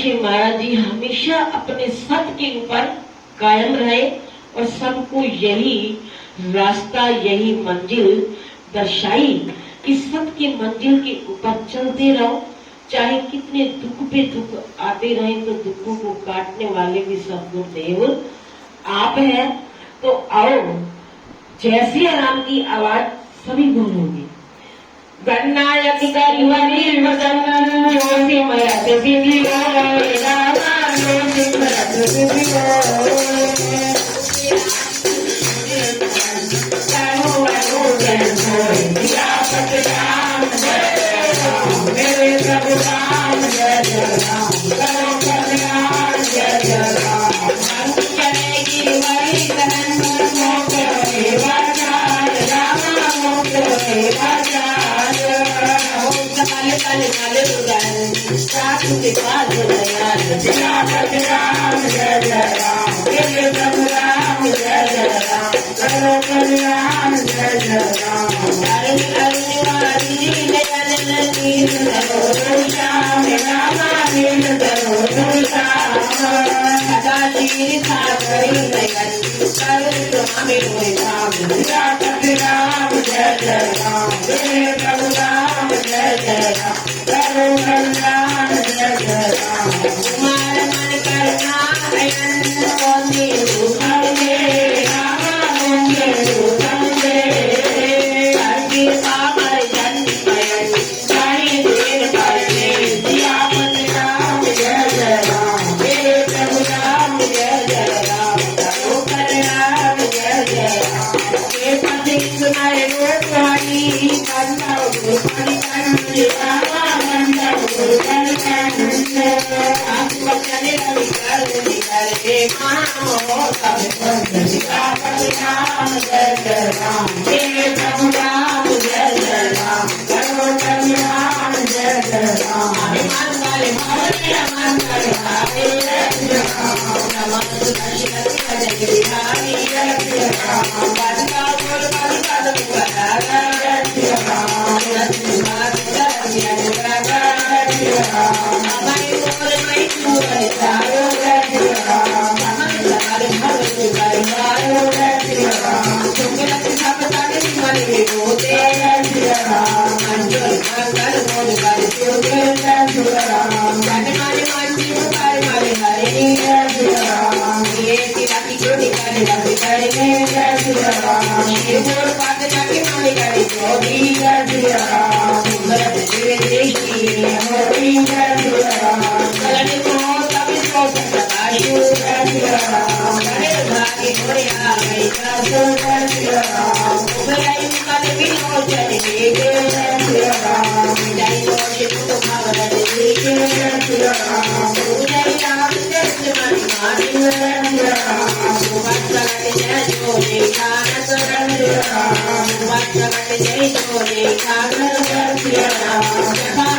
श्री महाराज जी हमेशा अपने सत्य के ऊपर कायम रहे और सबको यही रास्ता, यही मंजिल दर्शाई कि सत्य की मंजिल के ऊपर चलते रहो, चाहे कितने दुख पे दुख आते रहे, तो दुखों को काटने वाले भी सद्गुरुदेव आप हैं। तो आओ, जैसे राम की आवाज सभी बोलोगे। गणनायक करिवरी वदन जोशी मरत सिद्धि होय, रामा जोशी मरत सिद्धि होय। राम जय राम, मेरे प्रभु राम जय जय राम, करो कल्याण जय जय राम। चले गिरिवरी गगन मोक्ष हे वाचाल, रामा मोक्ष हे वाचाल। कल कल कल उदन साधु के पास दयाल, सियापति राम जय जय राम, मेरे प्रभु राम जय जय राम, करो कल्याण जय जय राम। अरुण अरुण वाली नयन नीर धरो श्याम, रामा नीर धरो श्याम। सदा चीर सागरी नयन करुण स्वामी मोहि धाम, सियापति राम जय जय राम, मेरे प्रभु राम जय जय राम, करो कल्याण जय जय राम। कुमार मन करुणा नयन मोहि रूपम दे, रामा मोहि रूपम दे। हरि पावर जन पयन साई देव परने, सियापति राम जय जय राम, मेरे प्रभु राम जय जय राम, करो कल्याण जय जय राम। हे पति सुनाए रूपवाणी बंधव गुरुपति कंठ, रामा बंधव गुरुपति कंठ। आपको चले रवि कर निकर के महामोह सब बंध, सियापति राम जय जय राम, मेरे प्रभु राम जय जय राम, करो कल्याण जय जय राम। मंगल भवने मंगल हारे जय राम, नमः दशरथ जय बिहारी जय राम। बंदा बोल बंदा दुआरा जय राम, लक्ष्मी माता जय जय राम। हमारे बोल मैं पूरे सारो जय राम, हमारे भव कर मारो जय राम। तुमके सब ताके मन में होते जय राम, मंजूर मंगल बोल कर जोगे जय राम। जाने मारे मंजूर कर मारे हरे जय राम, ये तिराकी जोड़ी कर रवि करने जय राम। ये बोल पाते जाके मारे करे जोड़ी जय राम, सुंदर देव देशी होती जय राम। कलने को तभी तो प्रकाशु जय राम, करे भागी मोरे आगे जासो जय राम। उभराई कल बिनो जय जय राम, जय मोरे तो भागवत जय राम। उदय राम जय मन मानी जय राम, सुभद्र जय जोरे कानस जय राम, सुभद्र जय जोरे कानस जय राम।